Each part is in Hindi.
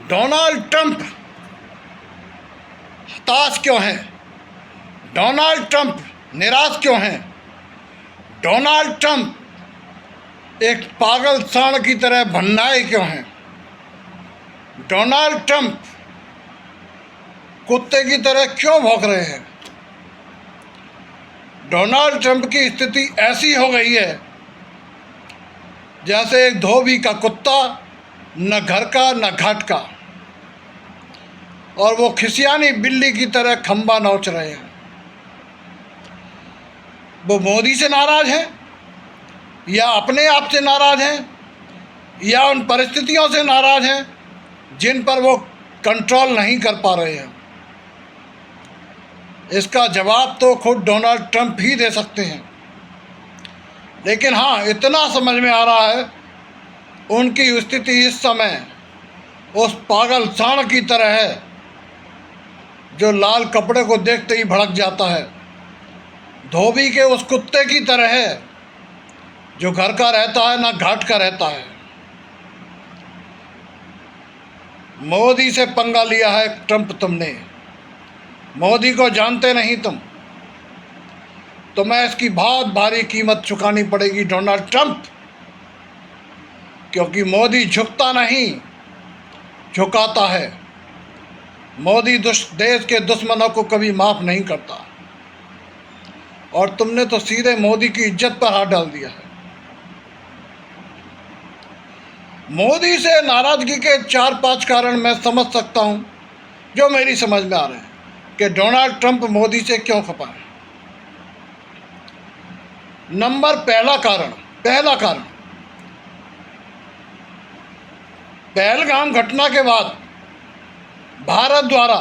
डोनाल्ड ट्रंप हताश क्यों हैं? डोनाल्ड ट्रंप निराश क्यों हैं? डोनाल्ड ट्रंप एक पागल सांड की तरह भन्नाए क्यों हैं? डोनाल्ड ट्रंप कुत्ते की तरह क्यों भौंक रहे हैं? डोनाल्ड ट्रंप की स्थिति ऐसी हो गई है जैसे एक धोबी का कुत्ता, न घर का न घाट का, और वो खिसियानी बिल्ली की तरह खंबा नोच रहे हैं। वो मोदी से नाराज हैं, या अपने आप से नाराज हैं, या उन परिस्थितियों से नाराज हैं जिन पर वो कंट्रोल नहीं कर पा रहे हैं। इसका जवाब तो खुद डोनाल्ड ट्रंप ही दे सकते हैं। लेकिन हाँ, इतना समझ में आ रहा है उनकी स्थिति इस समय उस पागल सांड की तरह है जो लाल कपड़े को देखते ही भड़क जाता है, धोबी के उस कुत्ते की तरह है जो घर का रहता है ना घाट का रहता है। मोदी से पंगा लिया है ट्रंप तुमने, मोदी को जानते नहीं तुम, तुम्हें इसकी बहुत भारी कीमत चुकानी पड़ेगी डोनाल्ड ट्रंप, क्योंकि मोदी झुकता नहीं, झुकाता है। मोदी देश के दुश्मनों को कभी माफ़ नहीं करता, और तुमने तो सीधे मोदी की इज्जत पर हाथ डाल दिया है। मोदी से नाराज़गी के 4-5 कारण मैं समझ सकता हूं, जो मेरी समझ में आ रहे हैं कि डोनाल्ड ट्रंप मोदी से क्यों खपा है। पहला कारण पहलगाम घटना के बाद भारत द्वारा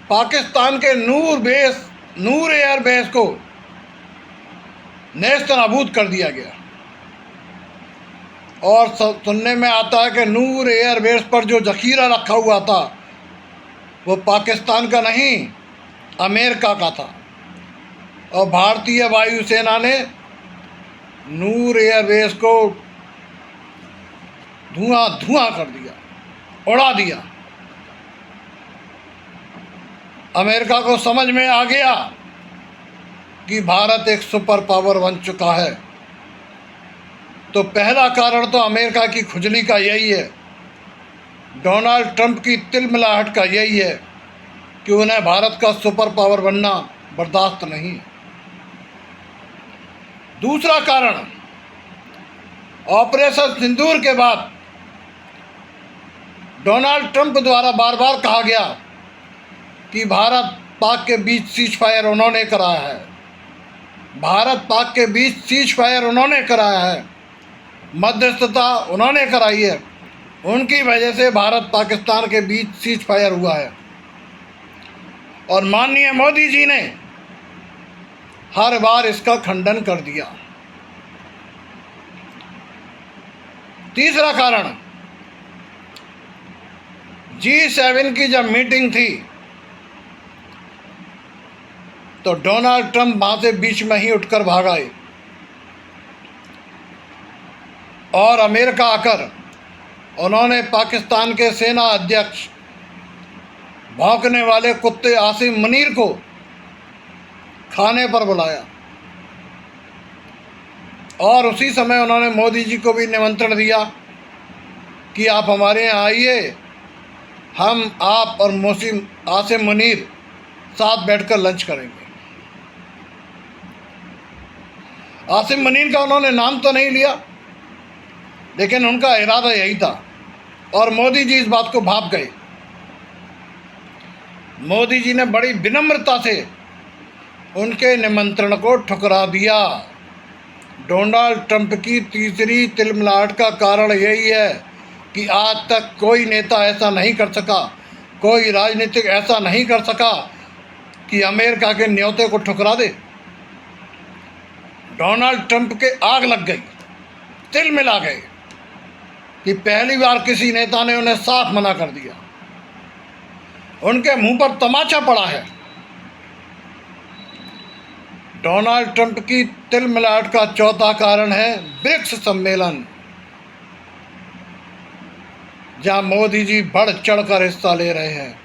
पाकिस्तान के नूर एयर बेस को नेस्तनाबूद कर दिया गया, और सुनने में आता है कि नूर एयर बेस पर जो जखीरा रखा हुआ था वो पाकिस्तान का नहीं, अमेरिका का था, और भारतीय वायुसेना ने नूर एयर बेस को धुआं कर दिया, उड़ा दिया। अमेरिका को समझ में आ गया कि भारत एक सुपर पावर बन चुका है। तो पहला कारण तो अमेरिका की खुजली का यही है, डोनाल्ड ट्रंप की तिलमिलाहट का यही है कि उन्हें भारत का सुपर पावर बनना बर्दाश्त नहीं। दूसरा कारण, ऑपरेशन सिंदूर के बाद डोनाल्ड ट्रंप द्वारा बार बार कहा गया कि भारत पाक के बीच सीज फायर उन्होंने कराया है, भारत पाक के बीच सीज फायर उन्होंने कराया है, मध्यस्थता उन्होंने कराई है, उनकी वजह से भारत पाकिस्तान के बीच सीज फायर हुआ है। और माननीय मोदी जी ने हर बार इसका खंडन कर दिया। तीसरा कारण, G7 की जब मीटिंग थी तो डोनाल्ड ट्रंप वहां से बीच में ही उठकर भाग आए, और अमेरिका आकर उन्होंने पाकिस्तान के सेना अध्यक्ष भौंकने वाले कुत्ते आसिम मुनीर को खाने पर बुलाया, और उसी समय उन्होंने मोदी जी को भी निमंत्रण दिया कि आप हमारे यहाँ आइए, हम आप और आसिम मुनीर साथ बैठकर लंच करेंगे। आसिम मुनीर का उन्होंने नाम तो नहीं लिया, लेकिन उनका इरादा यही था, और मोदी जी इस बात को भाप गए। मोदी जी ने बड़ी विनम्रता से उनके निमंत्रण को ठुकरा दिया। डोनाल्ड ट्रंप की तीसरी तिलमिलाहट का कारण यही है कि आज तक कोई नेता ऐसा नहीं कर सका, कोई राजनीतिक ऐसा नहीं कर सका कि अमेरिका के न्योते को ठुकरा दे। डोनाल्ड ट्रंप के आग लग गई, तिल मिला गए कि पहली बार किसी नेता ने उन्हें साफ मना कर दिया, उनके मुंह पर तमाचा पड़ा है। डोनाल्ड ट्रंप की तिलमिलाहट का चौथा कारण है ब्रिक्स सम्मेलन। जहां मोदी जी बढ़ चढ़कर हिस्सा ले रहे हैं,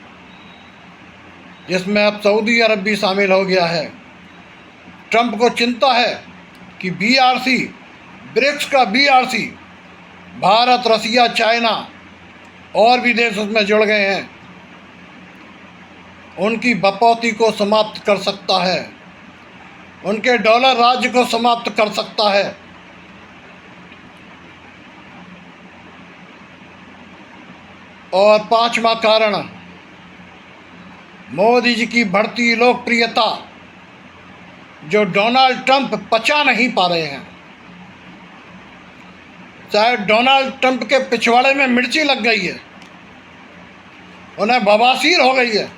जिसमें अब सऊदी अरब भी शामिल हो गया है। ट्रंप को चिंता है कि BRC, ब्रिक्स का BRC, भारत, रसिया, चाइना और भी देश उसमें जुड़ गए हैं, उनकी बपौती को समाप्त कर सकता है, उनके डॉलर राज्य को समाप्त कर सकता है। और पांचवा कारण, मोदी जी की बढ़ती लोकप्रियता, जो डोनाल्ड ट्रंप पचा नहीं पा रहे हैं। शायद डोनाल्ड ट्रंप के पिछवाड़े में मिर्ची लग गई है, उन्हें बवासीर हो गई है,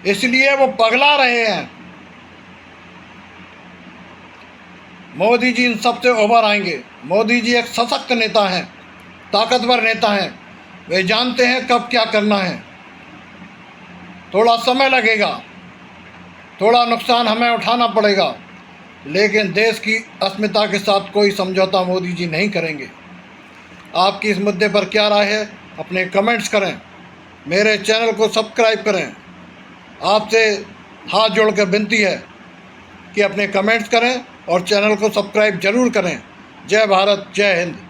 इसलिए वो पगला रहे हैं। मोदी जी इन सब से उभर आएंगे। मोदी जी एक सशक्त नेता हैं, ताकतवर नेता हैं, वे जानते हैं कब क्या करना है। थोड़ा समय लगेगा, थोड़ा नुकसान हमें उठाना पड़ेगा, लेकिन देश की अस्मिता के साथ कोई समझौता मोदी जी नहीं करेंगे। आपकी इस मुद्दे पर क्या राय है? अपने कमेंट्स करें, मेरे चैनल को सब्सक्राइब करें। आपसे हाथ जोड़ कर विनती है कि अपने कमेंट्स करें और चैनल को सब्सक्राइब जरूर करें। जय भारत, जय हिंद।